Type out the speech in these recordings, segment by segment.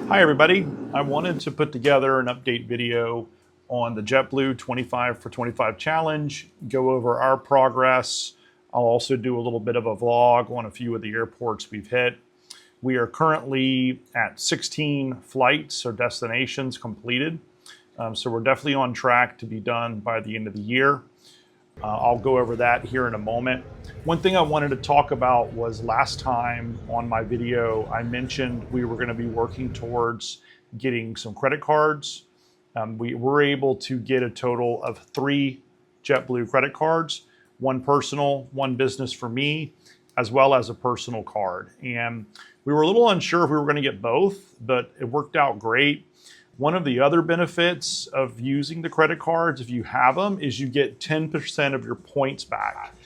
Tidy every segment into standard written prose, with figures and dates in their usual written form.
Hi everybody, I wanted to put together an update video on the JetBlue 25 for 25 challenge, go over our progress. I'll also do a little bit of a vlog on a few of the airports we've hit. We are currently at 16 flights or destinations completed. So we're definitely on track to be done by the end of the year. I'll go over that here in a moment. One thing I wanted to talk about was last time on my video, I mentioned we were going to be working towards getting some credit cards. We were able to get a total of 3 JetBlue credit cards, one personal, one business for me, as well as a personal card. And we were a little unsure if we were going to get both, but it worked out great. One of the other benefits of using the credit cards, if you have them, is you get 10% of your points back.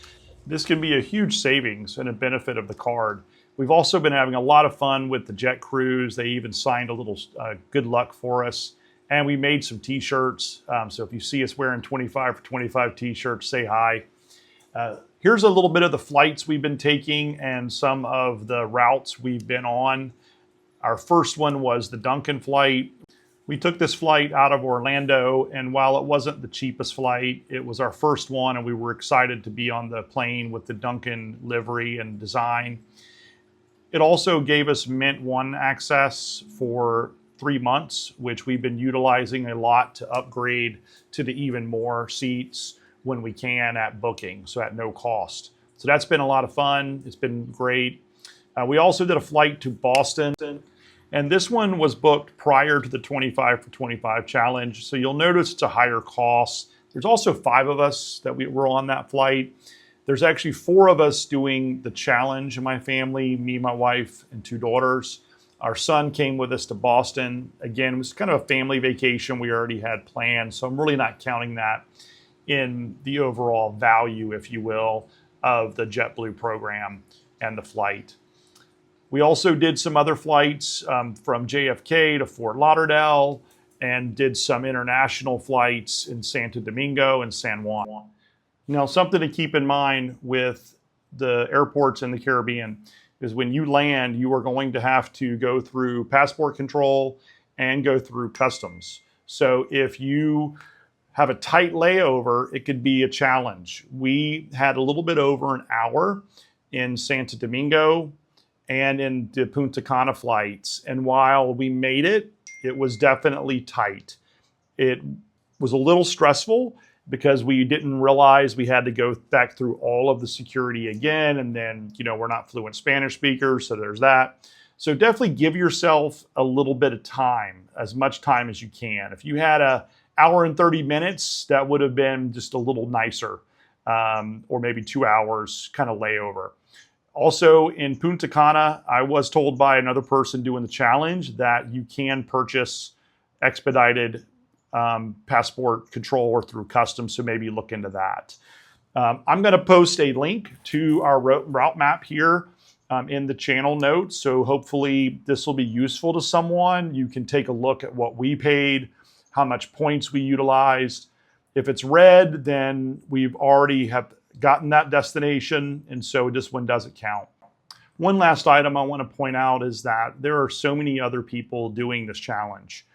This can be a huge savings and a benefit of the card. We've also been having a lot of fun with the jet crews. They even signed a little good luck for us. And we made some t-shirts. So if you see us wearing 25 for 25 t-shirts, say hi. Here's a little bit of the flights we've been taking and some of the routes we've been on. Our first one was the Duncan flight. We took this flight out of Orlando, and while it wasn't the cheapest flight, it was our first one, and we were excited to be on the plane with the Duncan livery and design. It also gave us Mint 1 access for 3 months, which we've been utilizing a lot to upgrade to the even more seats when we can at booking, so at no cost. So that's been a lot of fun. It's been great. We also did a flight to Boston. And this one was booked prior to the 25 for 25 challenge. So you'll notice it's a higher cost. There's also 5 of us that we were on that flight. There's actually 4 of us doing the challenge in my family, me, my wife, and 2 daughters. Our son came with us to Boston. Again, it was kind of a family vacation we already had planned. So I'm really not counting that in the overall value, if you will, of the JetBlue program and the flight. We also did some other flights from JFK to Fort Lauderdale and did some international flights in Santo Domingo and San Juan. Now, something to keep in mind with the airports in the Caribbean is when you land, you are going to have to go through passport control and go through customs. So if you have a tight layover, it could be a challenge. We had a little bit over an hour in Santo Domingo and in the Punta Cana flights. And while we made it, it was definitely tight. It was a little stressful because we didn't realize we had to go back through all of the security again. And then, we're not fluent Spanish speakers, so there's that. So definitely give yourself a little bit of time, as much time as you can. If you had an hour and 30 minutes, that would have been just a little nicer, or maybe 2 hours kind of layover. Also in Punta Cana, I was told by another person doing the challenge that you can purchase expedited passport control or through customs, so maybe look into that. I'm going to post a link to our route map here in the channel notes, so hopefully this will be useful to someone. You can take a look at what we paid, how much points we utilized. If it's red, then we've already have gotten that destination, and so this one doesn't count. One last item I want to point out is that there are so many other people doing this challenge.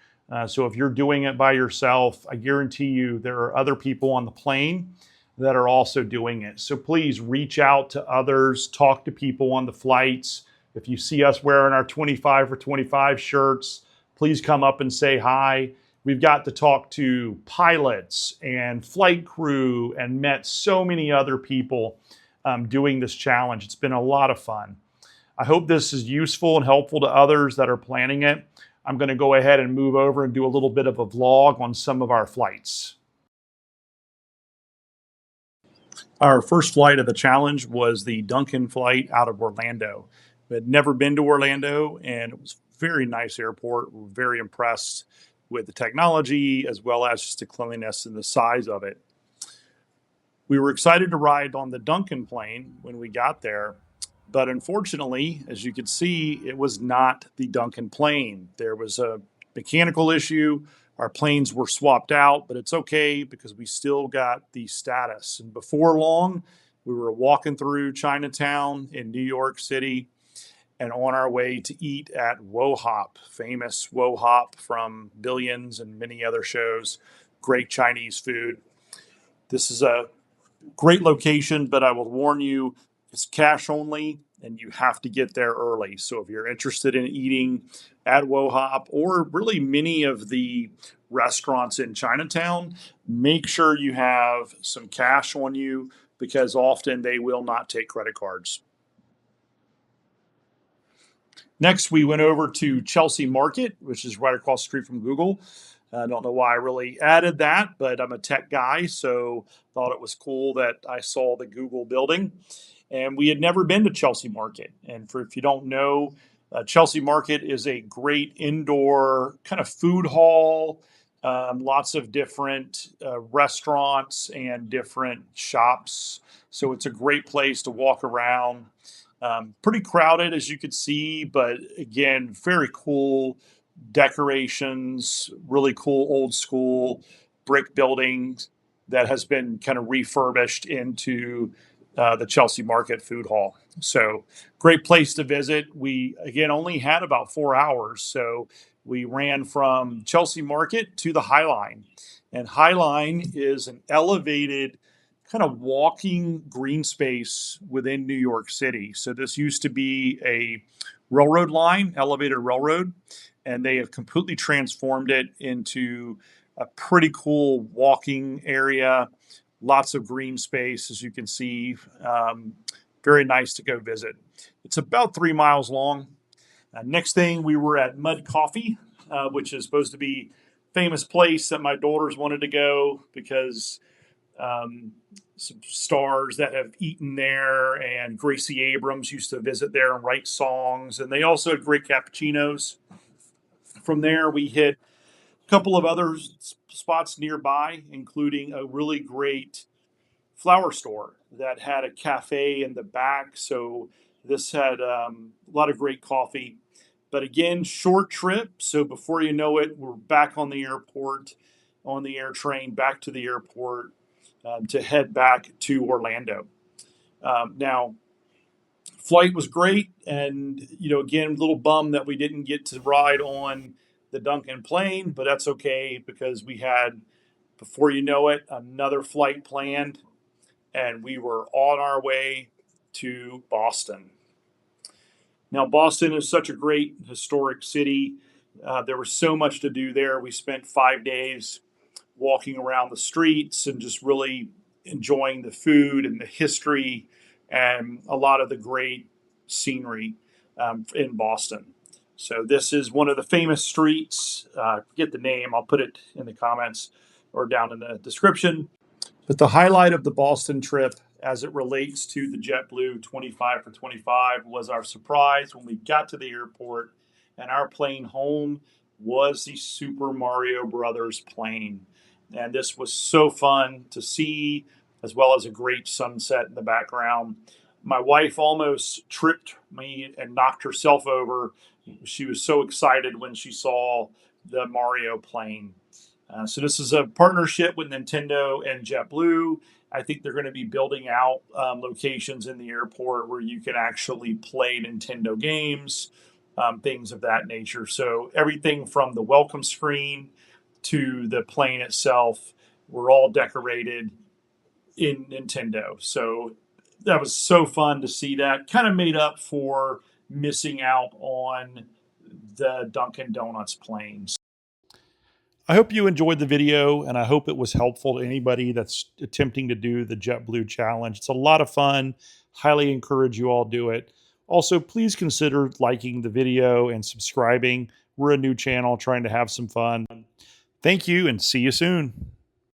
So if you're doing it by yourself, I guarantee you there are other people on the plane that are also doing it. So please reach out to others, talk to people on the flights. If you see us wearing our 25 for 25 shirts, please come up and say hi. We've got to talk to pilots and flight crew and met so many other people doing this challenge. It's been a lot of fun. I hope this is useful and helpful to others that are planning it. I'm going to go ahead and move over and do a little bit of a vlog on some of our flights. Our first flight of the challenge was the Duncan flight out of Orlando. We had never been to Orlando, and it was a very nice airport. We're very impressed with the technology as well as just the cleanliness and the size of it. We were excited to ride on the Duncan plane when we got there, but unfortunately, as you could see, it was not the Duncan plane. There was a mechanical issue. Our planes were swapped out, but it's okay because we still got the status. And before long, we were walking through Chinatown in New York City, and on our way to eat at Wohop, famous Wohop from Billions and many other shows. Great Chinese food. This is a great location, but I will warn you, it's cash only and you have to get there early. So if you're interested in eating at Wohop or really many of the restaurants in Chinatown, make sure you have some cash on you because often they will not take credit cards. Next, we went over to Chelsea Market, which is right across the street from Google. I don't know why I really added that, but I'm a tech guy, so thought it was cool that I saw the Google building. And we had never been to Chelsea Market. And if you don't know, Chelsea Market is a great indoor kind of food hall, lots of different restaurants and different shops. So it's a great place to walk around. Pretty crowded, as you could see, but again, very cool decorations, really cool old school brick buildings that has been kind of refurbished into the Chelsea Market Food Hall. So great place to visit. We, again, only had about 4 hours. So we ran from Chelsea Market to the High Line. And High Line is an elevated kind of walking green space within New York City. So this used to be a railroad line, elevated railroad, and they have completely transformed it into a pretty cool walking area. Lots of green space, as you can see. Very nice to go visit. It's about 3 miles long. Next thing, we were at Mud Coffee, which is supposed to be a famous place that my daughters wanted to go because some stars that have eaten there, and Gracie Abrams used to visit there and write songs. And they also had great cappuccinos. From there, we hit a couple of other spots nearby, including a really great flower store that had a cafe in the back. So this had a lot of great coffee. But again, short trip. So before you know it, we're back on the airport, on the air train, back to the airport to head back to Orlando. Now, flight was great. And, again, a little bum that we didn't get to ride on the Duncan plane, but that's okay because we had, before you know it, another flight planned, and we were on our way to Boston. Now, Boston is such a great historic city. There was so much to do there. We spent 5 days walking around the streets and just really enjoying the food and the history and a lot of the great scenery in Boston. So this is one of the famous streets. I forget the name. I'll put it in the comments or down in the description. But the highlight of the Boston trip as it relates to the JetBlue 25 for 25 was our surprise when we got to the airport and our plane home was the Super Mario Brothers plane. And this was so fun to see, as well as a great sunset in the background. My wife almost tripped me and knocked herself over. She was so excited when she saw the Mario plane. So this is a partnership with Nintendo and JetBlue. I think they're going to be building out locations in the airport where you can actually play Nintendo games, things of that nature. So everything from the welcome screen to the plane itself were all decorated in Nintendo. So that was so fun to see that. Kind of made up for missing out on the Dunkin' Donuts planes. I hope you enjoyed the video, and I hope it was helpful to anybody that's attempting to do the JetBlue challenge. It's a lot of fun. Highly encourage you all do it. Also, please consider liking the video and subscribing. We're a new channel trying to have some fun. Thank you, and see you soon.